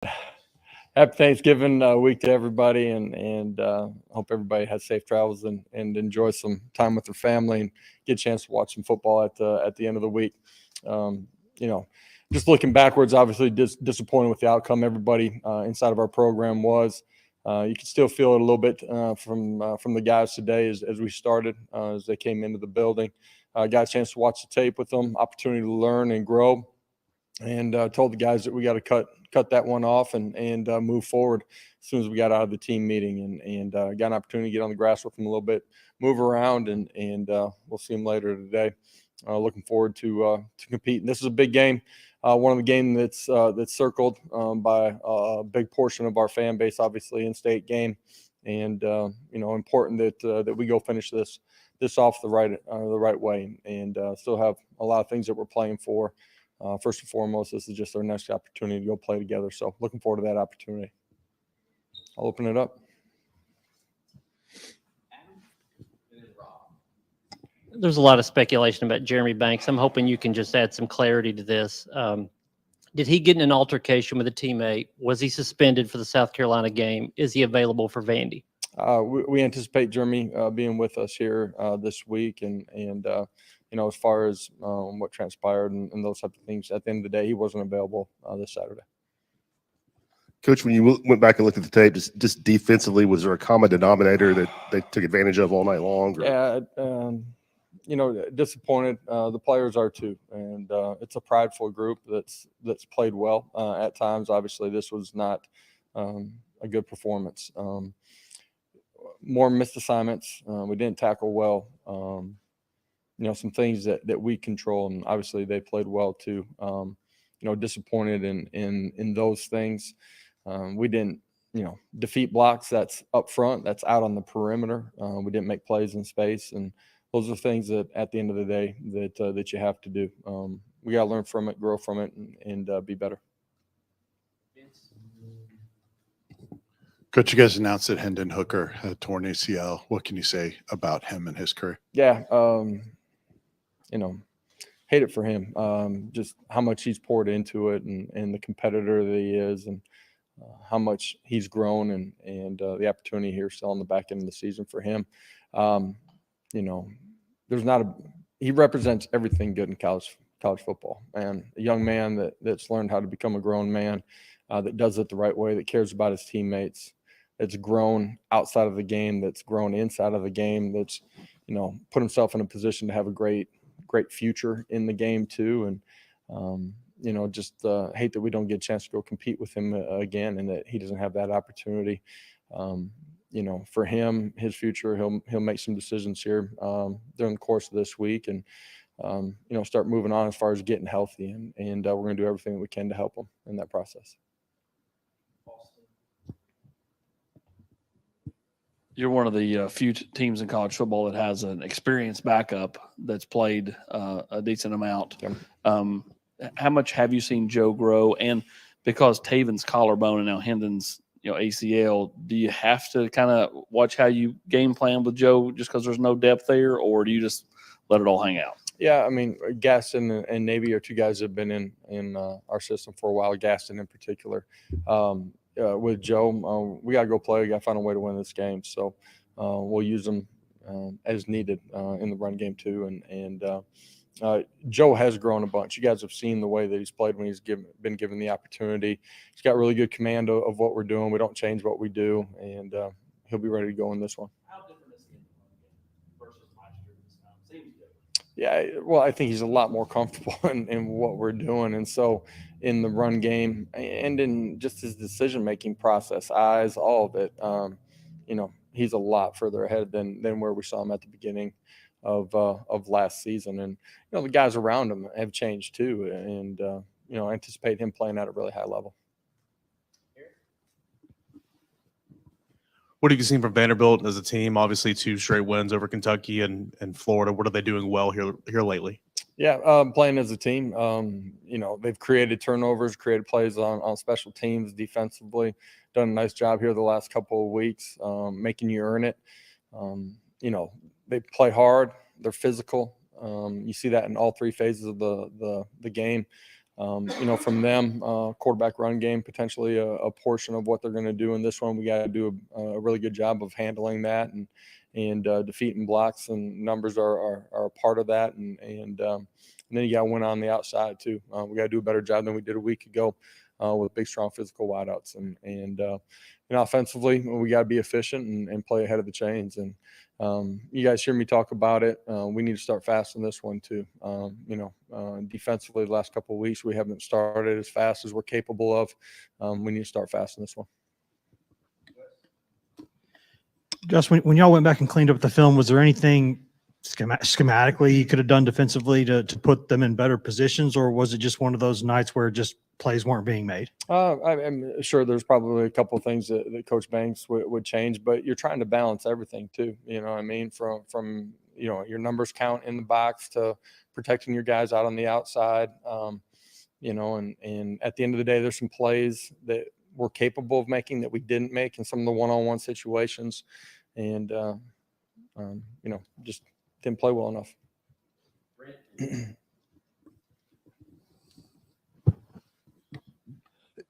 Happy Thanksgiving week to everybody, and hope everybody has safe travels and enjoy some time with their family and get a chance to watch some football at the end of the week. You know, just looking backwards, obviously disappointed with the outcome. Everybody inside of our program was. You can still feel it a little bit from the guys today as we started, as they came into the building. Got a chance to watch the tape with them, opportunity to learn and grow, and told the guys that we got to cut that one off and move forward as soon as we got out of the team meeting, and got an opportunity to get on the grass with them a little bit, move around, and we'll see them later today. Looking forward to competing. This is a big game. One of the games that's circled by a big portion of our fan base, obviously in-state game, and important that we go finish this off the right way, and still have a lot of things that we're playing for. First and foremost, this is just our next opportunity to go play together. So looking forward to that opportunity. I'll open it up. There's a lot of speculation about Jeremy Banks. I'm hoping you can just add some clarity to this. Did he get in an altercation with a teammate? Was he suspended for the South Carolina game? Is he available for Vandy? We anticipate Jeremy being with us here this week, and as far as what transpired and those types of things, at the end of the day, he wasn't available this Saturday. Coach, when you went back and looked at the tape, just defensively, was there a common denominator that they took advantage of all night long? Or? Yeah, disappointed. The players are too, and it's a prideful group that's played well at times. Obviously, this was not a good performance. More missed assignments. We didn't tackle well. Some things that we control, and obviously they played well too. Disappointed in those things. We didn't, defeat blocks. That's up front. That's out on the perimeter. We didn't make plays in space, and those are things that at the end of the day that you have to do. We got to learn from it, grow from it, and be better. Coach, you guys announced that Hendon Hooker had torn ACL. What can you say about him and his career? Yeah, hate it for him. Just how much he's poured into it, and the competitor that he is, and how much he's grown, and the opportunity here still on the back end of the season for him. He represents everything good in college football, and a young man that's learned how to become a grown man, that does it the right way, that cares about his teammates, that's grown outside of the game, that's grown inside of the game, that's put himself in a position to have a great future in the game too. And just hate that we don't get a chance to go compete with him again, and that he doesn't have that opportunity. For him, his future, he'll make some decisions here during the course of this week, and start moving on as far as getting healthy, and we're going to do everything that we can to help him in that process. You're one of the few teams in college football that has an experienced backup that's played a decent amount. Yeah. How much have you seen Joe grow? And because Taven's collarbone and now Hendon's ACL, do you have to kind of watch how you game plan with Joe just because there's no depth there, or do you just let it all hang out? Yeah, I mean, Gaston and Navy are two guys that have been in our system for a while, Gaston in particular. With Joe, we got to go play. We got to find a way to win this game. So we'll use them as needed in the run game too. And Joe has grown a bunch. You guys have seen the way that he's played when he's been given the opportunity. He's got really good command of what we're doing. We don't change what we do, and he'll be ready to go in this one. How different is he in the run game versus last year this time? Seems different. Yeah, well, I think he's a lot more comfortable in what we're doing. And so in the run game and in just his decision-making process, eyes, all of it, he's a lot further ahead than where we saw him at the beginning of last season. And, the guys around him have changed too. And, anticipate him playing at a really high level. What have you seen from Vanderbilt as a team? Obviously, 2 straight wins over Kentucky and Florida. What are they doing well here lately? Yeah, playing as a team. They've created turnovers, created plays on special teams defensively. Done a nice job here the last couple of weeks, making you earn it. They play hard. They're physical. You see that in all 3 phases of the game. from them, quarterback run game, potentially a portion of what they're going to do in this one. We got to do a really good job of handling that and defeating blocks, and numbers are a part of that. And then you got to win on the outside too. We got to do a better job than we did a week ago with big, strong, physical wideouts. And offensively, we got to be efficient and play ahead of the chains. And you guys hear me talk about it. We need to start fast in this one too. Defensively, the last couple of weeks, we haven't started as fast as we're capable of. We need to start fast in this one. Just when y'all went back and cleaned up the film, was there anything schematically you could have done defensively to put them in better positions, or was it just one of those nights where just plays weren't being made? I'm sure there's probably a couple of things that Coach Banks would change, but you're trying to balance everything too. You know what I mean? From your numbers count in the box to protecting your guys out on the outside. And at the end of the day, there's some plays that we're capable of making that we didn't make in some of the one-on-one situations, and just didn't play well enough.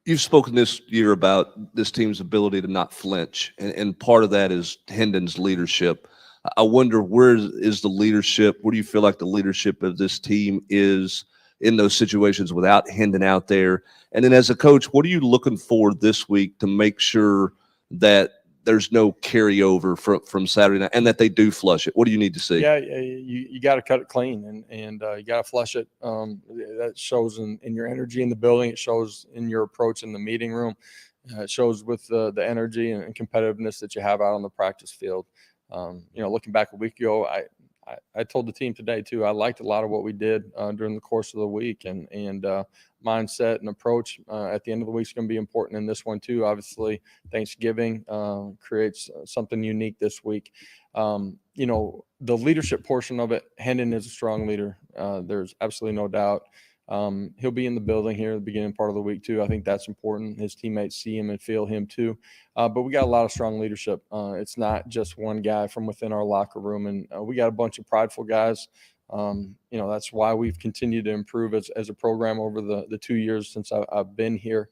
You've spoken this year about this team's ability to not flinch, and part of that is Hendon's leadership. I wonder, where is the leadership? Where do you feel like the leadership of this team is in those situations without Hendon out there? And then as a coach, what are you looking for this week to make sure that there's no carryover from Saturday night and that they do flush it? What do you need to see? Yeah, you got to cut it clean and you got to flush it. That shows in your energy in the building. It shows in your approach in the meeting room. It shows with the energy and competitiveness that you have out on the practice field. Looking back a week ago, I told the team today too, I liked a lot of what we did during the course of the week, and mindset and approach at the end of the week is going to be important in this one too. Obviously, Thanksgiving creates something unique this week. The leadership portion of it, Hendon is a strong leader. There's absolutely no doubt. He'll be in the building here at the beginning part of the week too. I think that's important. His teammates see him and feel him too. But we got a lot of strong leadership. It's not just one guy from within our locker room, and we got a bunch of prideful guys. That's why we've continued to improve as a program over the 2 years since I've been here.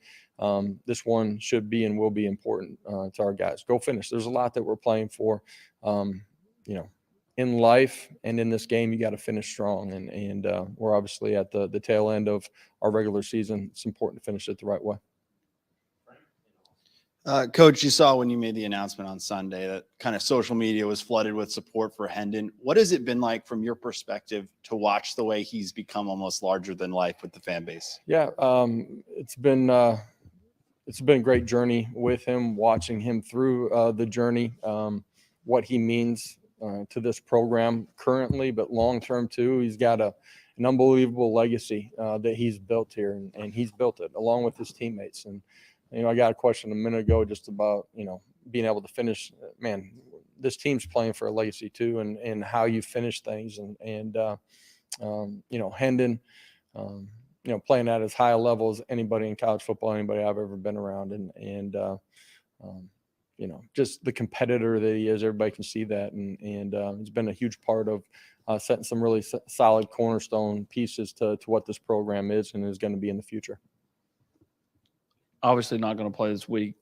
This one should be and will be important to our guys. Go finish. There's a lot that we're playing for. In life and in this game, you got to finish strong. And we're obviously at the tail end of our regular season. It's important to finish it the right way. Coach, you saw when you made the announcement on Sunday that kind of social media was flooded with support for Hendon. What has it been like from your perspective to watch the way he's become almost larger than life with the fan base? Yeah, it's been a great journey with him, watching him through the journey, what he means to this program currently, but long-term too. He's got an unbelievable legacy that he's built here, and he's built it along with his teammates. And I got a question a minute ago just about, being able to finish. Man, this team's playing for a legacy too, and how you finish things. And Hendon, playing at as high a level as anybody in college football, anybody I've ever been around. And just the competitor that he is, everybody can see that. And it's been a huge part of setting some really solid cornerstone pieces to what this program is and is going to be in the future. Obviously not going to play this week.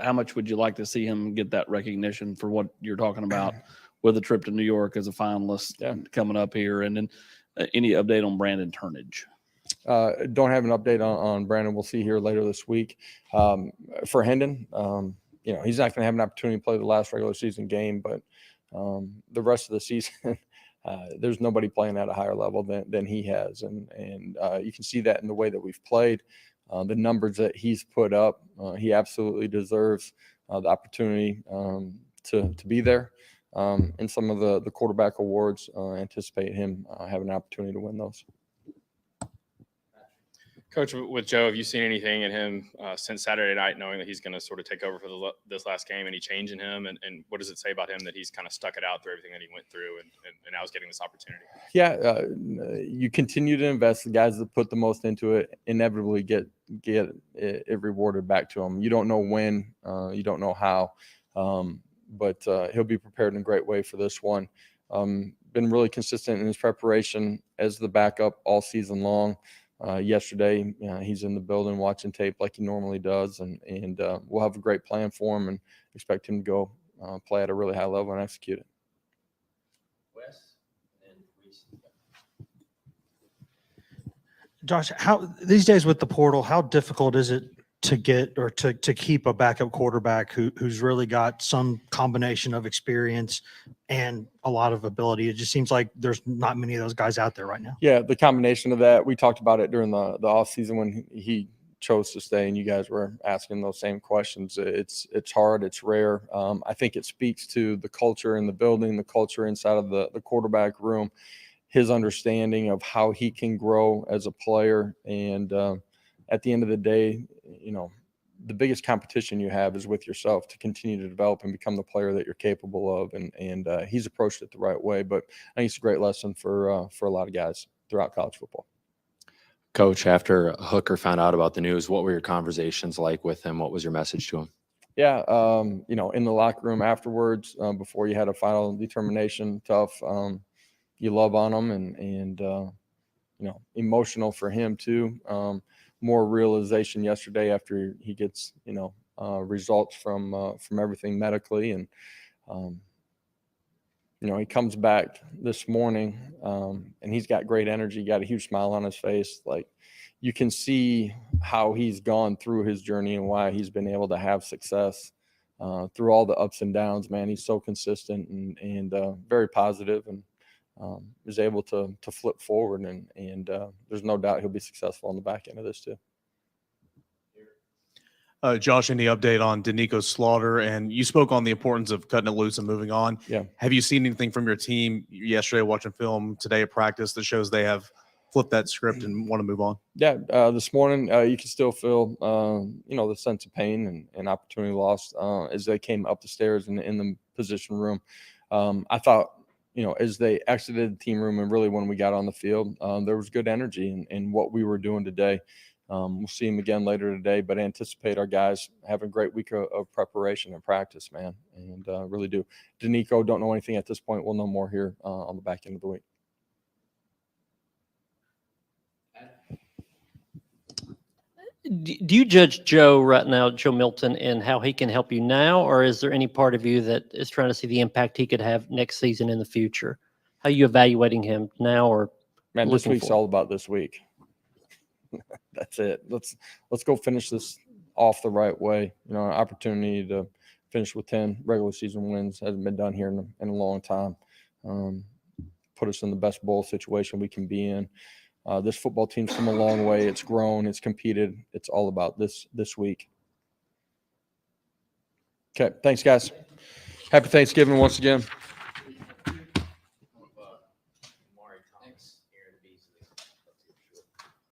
How much would you like to see him get that recognition for what you're talking about with a trip to New York as a finalist coming up here? And then any update on Brandon Turnage? Don't have an update on Brandon. We'll see here later this week. For Hendon, he's not going to have an opportunity to play the last regular season game, but the rest of the season, there's nobody playing at a higher level than he has. And you can see that in the way that we've played. The numbers that he's put up, he absolutely deserves the opportunity to be there. In some of the quarterback awards, anticipate him having an opportunity to win those. Coach, with Joe, have you seen anything in him since Saturday night, knowing that he's going to sort of take over for this last game? Any change in him? And what does it say about him that he's kind of stuck it out through everything that he went through and now is getting this opportunity? Yeah, you continue to invest. The guys that put the most into it inevitably get it rewarded back to them. You don't know when, you don't know how, but he'll be prepared in a great way for this one. Been really consistent in his preparation as the backup all season long. yesterday. He's in the building watching tape like he normally does, and we'll have a great plan for him and expect him to go play at a really high level and execute it. Josh, how these days with the portal, how difficult is it to get or to keep a backup quarterback who's really got some combination of experience and a lot of ability? It just seems like there's not many of those guys out there right now. Yeah, the combination of that, we talked about it during the off season when he chose to stay, and you guys were asking those same questions. It's hard, it's rare. I think it speaks to the culture in the building, the culture inside of the quarterback room, his understanding of how he can grow as a player. And at the end of the day, you know, the biggest competition you have is with yourself to continue to develop and become the player that you're capable of. And he's approached it the right way. But I think it's a great lesson for a lot of guys throughout college football. Coach, after Hooker found out about the news, what were your conversations like with him? What was your message to him? Yeah, you know, in the locker room afterwards, before you had a final determination, tough. You love on him and you know, emotional for him too. More realization yesterday after he gets, you know, results from everything medically, and you know, he comes back this morning and he's got great energy, got a huge smile on his face. Like, you can see how he's gone through his journey and why he's been able to have success through all the ups and downs. Man, he's so consistent and very positive, and is able to flip forward, and there's no doubt he'll be successful on the back end of this too. Josh, any update on Danico Slaughter? And you spoke on the importance of cutting it loose and moving on. Yeah. Have you seen anything from your team yesterday watching film, today at practice, that shows they have flipped that script and want to move on? Yeah, this morning you can still feel, you know, the sense of pain and opportunity lost as they came up the stairs in the position room. I thought, you know, as they exited the team room and really when we got on the field, there was good energy in what we were doing today. We'll see him again later today, but anticipate our guys having a great week of preparation and practice, man, and really do. Danico, don't know anything at this point. We'll know more here on the back end of the week. Do you judge Joe right now, Joe Milton, and how he can help you now, or is there any part of you that is trying to see the impact he could have next season in the future? How are you evaluating him now, or Man, this looking week's forward? all about this week. That's it. Let's go finish this off the right way. You know, an opportunity to finish with 10 regular season wins hasn't been done here in a long time. Put us in the best bowl situation we can be in. This football team's come a long way. It's grown. It's competed. It's all about this week. Okay, thanks, guys. Happy Thanksgiving once again. Thanks.